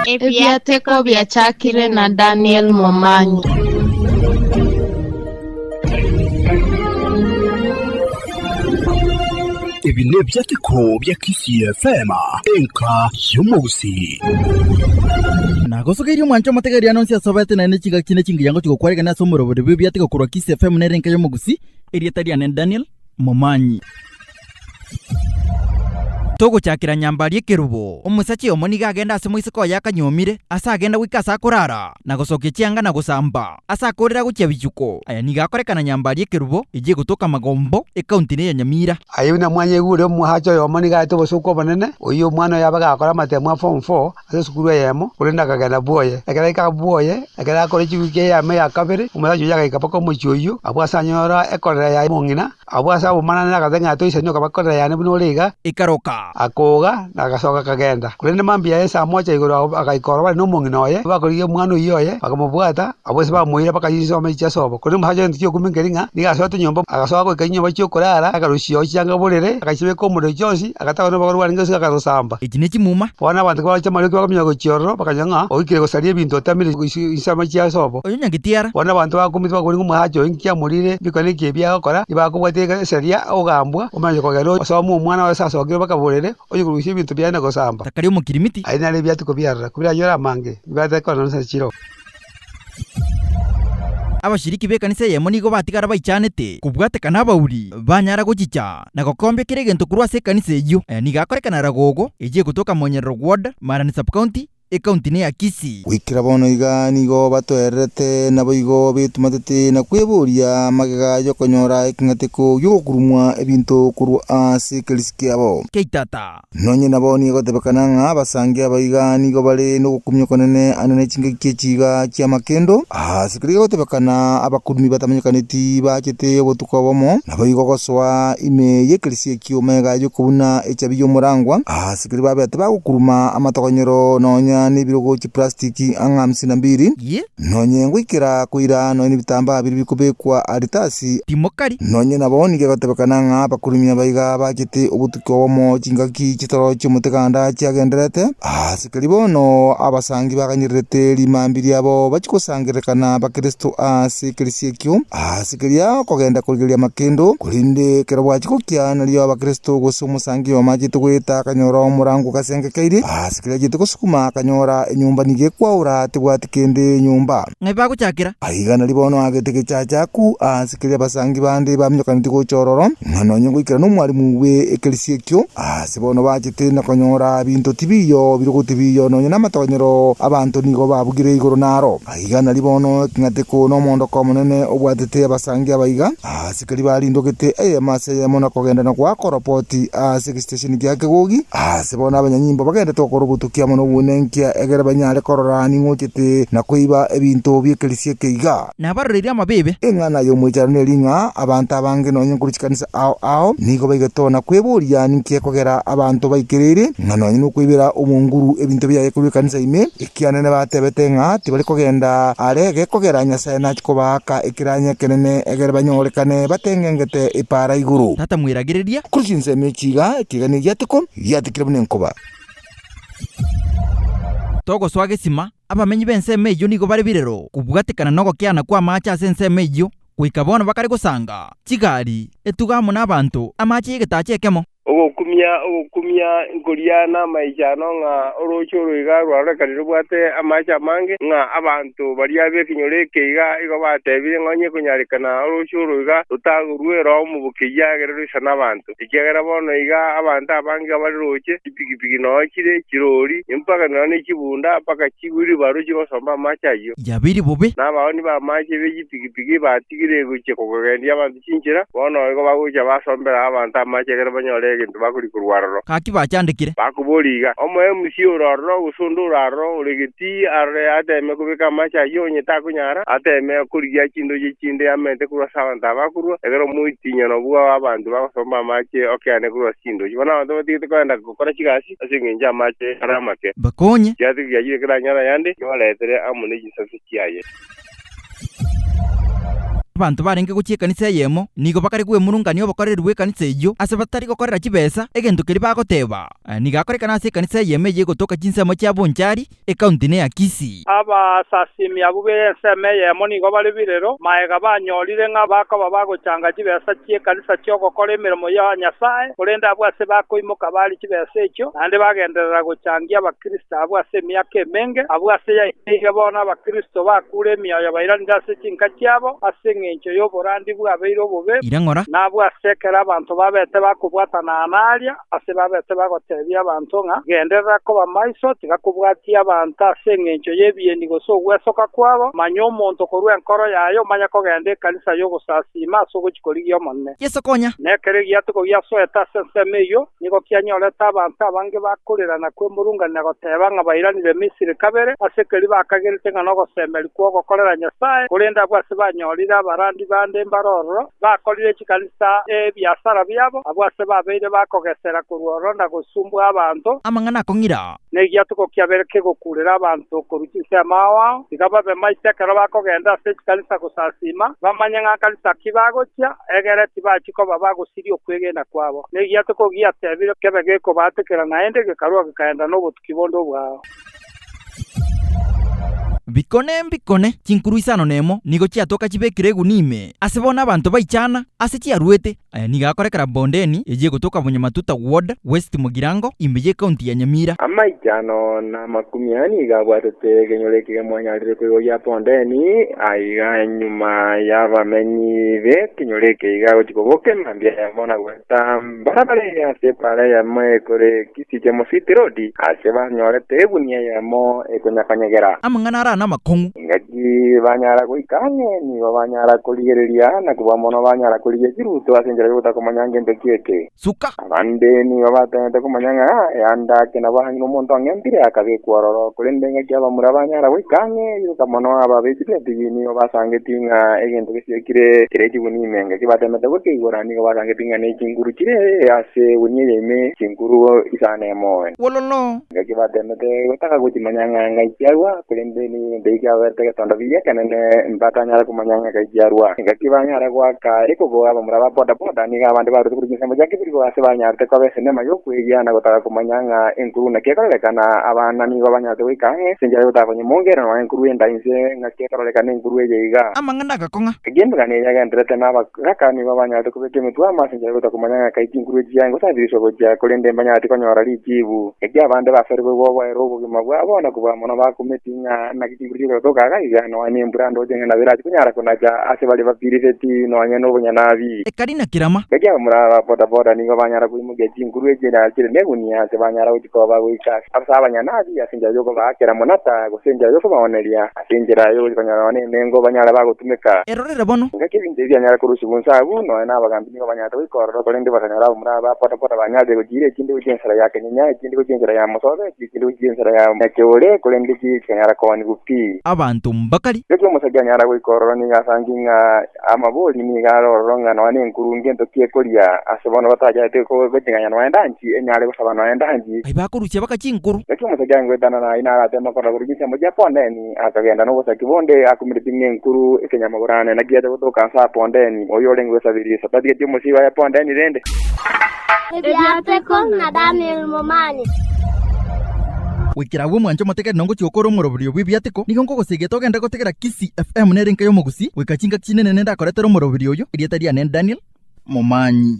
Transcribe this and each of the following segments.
Ebyateko bya Chakire na Daniel Momanyi. Ibi ni ebyateko bya Kisi FM enka y'umugusi. Nagosokerio mwancho mategeria no cia sobete na nechiga kine chingi yango chiko kwarega na somoro bode byateko kurwa Kisi FM na renka y'umugusi erietaria ne Daniel Momanyi. Togo chakira nyambari kirubo omusachi omoniga agenda asemuisiko yakanyomire asa agenda wikasa kurara na gosoke chianga na gusamba asa akorera guchya bichuko aya niga akorekana nyambari kirubo ije gutoka magombo ekaunti ya Nyamira ayuna mwanye gure muhacho yomoniga to bosuko banene oyo mwana yabaga akora matemo form 4 ase sukuru yemo kurenda kagana boye akara ikabuoye akara akore chikuke ya me akabere umusachi yaga ikapako muchoyo abwasa nyora ekorera ya mongina abwasa umana na kazenga to isenyo kabakorera ya ne bunoliga ikaroka akoga na gasoka kagenda kurende mambia esa moja igoro akaikora bali no monginoye bakoriye mwana uyoye bakamubwata abose bamuhira bakayisoma ichasobo kurende muhaje ndikyo kumingeringa nigasoto nyombo agasoka ko kanyombo cyo kurara akarushyo cyanga burere akashibe ko muri cyose agataka no bagorwa ngase akarusamba ikine kimuma bona abantu kwa cyamari ko bakamya ko cyoro bakanyanga okire gusariye bintu tamiri isama cyasobo oyo nyangitiara bona abantu bakumiti bakuri ngumuhaje inkya murire bikone kibya gukora ibakubwateka seria ogambwa umanje kogero somo umwana wa sasa ogire bakabure oyo kurushye bintu byana gosamba takari umukirimiti aina le byatiko byarra kubira yora mange byateko no sachiro abashiriki bekanisa yemo nigo batigara bayichanete kubwatekana bauri banyara guchicha na gokombe kiregento kurwa se kanisa eyo niga akorekana ragogo eje gutoka Monyero ward Marani sub county ekaunti ya Kisi wikira bono iga nigo batoerete nabo igo bitumatete na kweburia magega yo konyora ikingateko yo kurumwa ebintu kuru ase kelisikia abo keitata nonye nabo nigo tebekana abasange abayiga nigo bale no gukumyo konene anene chinge kichiga kya makendo sikirigo tebekana abakurumi batamanykaniti bachete botuko bomo nabo igo goswa ime yekelisikia kiomega yo kubuna echabiyo murangwa sikiri babe tabagukuruma amatokonyero nonya ni birogo chi plastiki anga 52 nonye ngwikira kuira none bitamba biri bikubekwa aritasi timokari nonye naboni ke gatebekana bakurumya bayiga bakite ubutuko bomo chingaki chitoro cy'umutekanda cyagenderete sikali bono abasangi bakanyirete limambiri abo bachikosangirekana bakristo sikalisikyo sikali ya kogenda kuligeria makendo kulinde kero bwachikokya naliyo abakristo gusumusangi wa majito gwita kanyora umurango kasenge kaire sikali jito kusukuma nyora nyumba nige kwaura tigwatikende nyumba ngaiba kuchakira aigana libono ageteke chachaku sikire basangi bande bamnyokaniti ko chororo ngano nyungu ikira no mwalimu we ekelisikyo sibono bachite na konyora bintu tibiyo birugo tibiyo no nyana matonyero abantu nigo babugire igoro naro aigana libono kingateko no mondo komunene obwatete basangi abaiga sikiri bali ndogete mase yamona kogenda na kwa koropoti station gyake gogi sibono abanyanyimbo bagenda tokorobutukia mono bunenki egera banyale kororani ngochete na kuiba ebintu byekelisie keiga nabarorera amabebe engana yo mwicarane linga abantu abange no nyukurikikanisa ao nigo bayigatona kweburia ninkie kogera abantu bayikirire ngano nyinu kwibira umunguru ebintu byaye kubikanisa ime ikianene batebetenga tibali kogenda arege kogera nyasa na chikobaka ikiranya kenene egera banyorekane batengengete ipara iguru tata mwiragiriria kurushinse mechiga kigani yatiko yatikirabune nkoba togo swage sima abamenyi benseme yo nigo bari birero kubwatekana nogo kyana kwa macha senseme yo kuikabona bakari gusanga kigari etugamo n'abantu amachi yegetachekemo okumya ngoriana maijano nga orochoro iga rwarekaniro bwate amacha mange nga abantu bari abekinyore keiga igo batebire ngonye kunyarekana orochoro iga utagurwero mu bukiya gerero sana abantu ikigera bono iga abantu abange bari roche ipigipigi no kire kirori impaka none kibunda paka kiguri baro kibasomba amacha yo yabiri bobe n'abandi ba mache b'igipigipigi batigire guke kogendia abantu kinjira bono igo baguja basombera abantu amacha gerero banyore bakuri kurwarro kaki bachandikire bakuboliga omo MC urarro usundurarro ulegiti arre ateme kubika macha yonye takunyara ateme kuriya chindo chinde amente kurasa ndabakuru egero muitinya no bwa abantu bakosomba mache okane kurwa chindo bona abantu batigite kwenda gukora kigasi asingenja mache aramake bakonye yati yaje kiranyara yande yoletere amune gisasi kiyaye abantu barenge guchia kanisa yemo nigo bakari gwe murungani obakorerwe kanisa ejo ase batari gokorera chibesa egento keri bagoteba nigakorekana ase kanisa yeme ye gotoka chinsemo chia bonchari ekaunti ne ya Kisii abasasimi abube enseme yemo nigo bali birero maega banyorire ng'a bakoba bagochanga chibesa chie kanisa chiogokora emirimo ya Nyasaye kurenda abwase bakoimoka bali chibesa echo ande bagenderera gochangia abakristo abwase emyaka emenge abwase yaige bona abakristo bakure emioyo bairanira ase chinka chiabo ase eng'encho y'oborandi bwabeire obobe irang'ora nabwase ekero abantu babete bakobwatana analia ase babete bagotebia abantu ng'a genderera koba maiso tigakobwatia abantu ase eng'encho y'ebieni gose ogwesoka kwabo manya omonto korwa enkoro yayo manya kogenda ekanisa y'ogosasima ase ogochikorigia omonene yesokonya nekere giatuko giasoeta ase ensemo eyo nigo kianyoreta abantu abange bakorerana kwe murungani goteba ng'a bairanire Misiri kabere ase keri bakagerete ng'a nogosemberi kwa ogokorera Nyasaye kurenda abwase banyorire abarandi bande mbarororo bakorire chikanisa ebiasara byabo abwase babeire bakogesera kurworo na gosumbwa abantu amang'ana akong'ira negiatuko kiabere kegokurera abantu korutisa mawao igababe maise kero bakogenda ase chikanisa gosasima bamanya ng'a kanisa kibagochia egere tibachiko babagosiria okwegena kwabo negiatuko giatebire kebe gekobatekera naende gekarua gikaenda n'obotuki bondo bwao bikone chinkuru isano nemo nigo chiatoka chibekire egunime ase bona abantu baichana ase chiarwete nigakorekera bondeni eje gotoka Bunyamatuta ward West Mugirango imbeje county ya Nyamira amaichano na makumiani gabwatete genyoleke mwanyarire kwigo ya bondeni aiga nyuma y'abamenyi be kinyoleke igago chikoboke mambia ya mona gweta barabara ase pale ya mwekore Kisii City Road ase banyorete egunia ya mo ekonyakanyegera amang'ana na makongu ngaki banyara kuikanye ni banyara kuligereria na kuba mono banyara kulige kiruto asenjera yuta kumanyanga ndekeke suka abande ni babatende kumanyanga yanda kina bahanyo muntu angempire akabekwaroro kulendenga kyaba murabanyara kuikanye yuka mono ababekire tigini basange tinga egento kisekire kireji bunimenge kibatemete kukeigora ni basange tinga ne kinguru kire ase bunyeme kinguru isane moen wololo ngaki batemete gutaka kutimanyanga ngaikiawa kulendeni ndeikia werte tonda biya kanene mbatanyara kumanyanga kaijarwa ngaki banyara kwaka ikogoa bamuraba boda boda ni gabande baru kurugisa mujaki birigo ase banyarte kwa bese ma yokweya na gotaka kumanyanga enkuru na kekalekana abana ni banyarte wikange senja yota konye mongera no enkuru enda inse ngakekalekana enkuru yeiga amang'ana gakonga kagenda kane yaga ndrete na bakaka ni banyarte kubeke mitwa ma senja yota kumanyanga kaikinkuru jiyango sabirisho goja kulende banyarte konyora lijibu ekya bande baferwe bobo erobo kimagwa abona kuba mono bakumetinga na kibiriro tokaga igano ane mbrando jenga na viraji kunyara kunaja ase bali bapirifeti no anya no bunyanabi ekarina kirama kajya muraba boda boda ningo banyara kuimuge chinguru ejera kire negunia ase banyara uchikoba wika asa abanyanabi asinja yoko bakera monata gusenja yoko baoneria asinjira yo kanyara ane nengo banyara bagutumeka erorere bono ngakibinde byanyara kurusubunsa buno na bagambi ningo banyara wikororo kolende bakanyara muraba boda boda banyade kugire kindi ujensera yake nyanya kindi ujensera ya musobe kindi ujensera ya nekewole kolende kanyara kwani gupi abantu mbakali Rekyo musajanya wikororo ni gasanginga amaboli ni garoronga no ane nkuru ngento kiekoria asebono bataja teko betinganya no endanji enyale gusaba no endanji aibakuruche bakachinkuru rekyo musajanya ngwetana na ina atema kora kurugisa mu Japondeni akagenda no gusa kibonde akumiritinge nkuru ekenya magurane na giye gutoka sa Pondeni oyole ngwesabirisa tadie timo siba ya Pondeni rende Ebyateko na Daniel Momani wikira gwe mwancho mateke nongo chiokoro morobirio bwibyatiko nigo ngogosege togenda gotegera Kisii FM nerenka yo mugusi wikachinga kinene nenda koretero morobirio yo irietaria ne Daniel Momanyi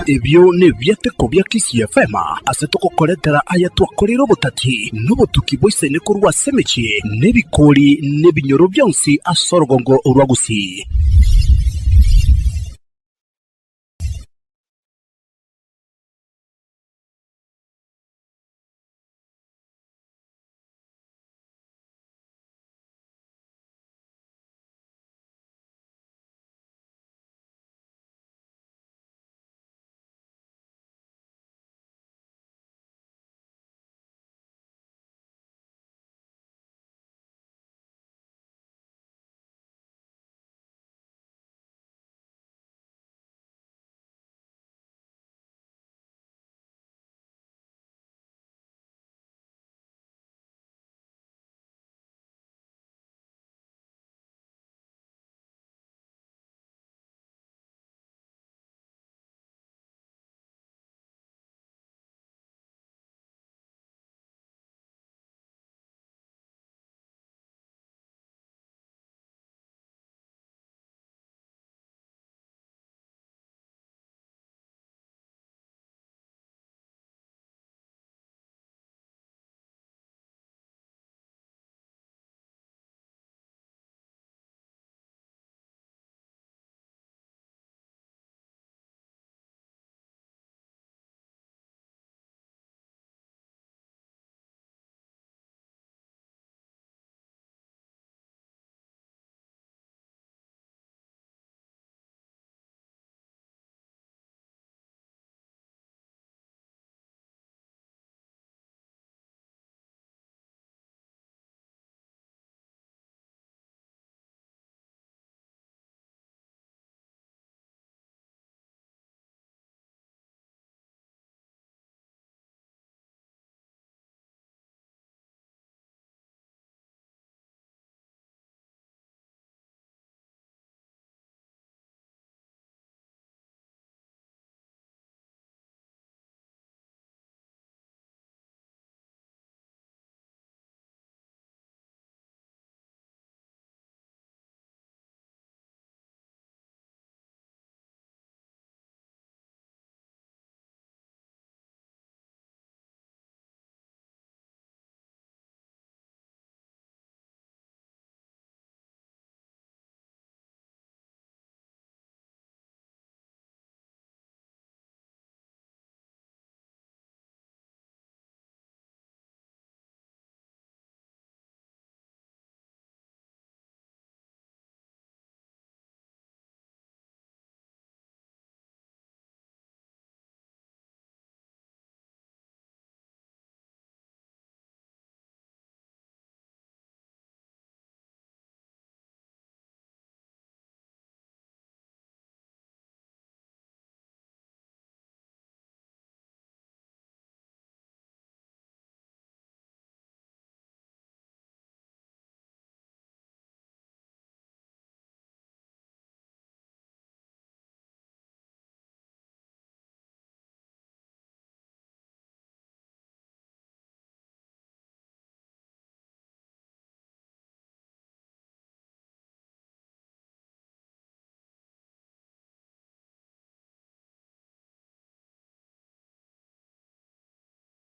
ebyo nebyateko bya Kisii FM ase tugukoretera aya twakorera obutati n'obutuki bwise nekorwa semechi nebikori nebinyoro byonsi asorogongo urwagusi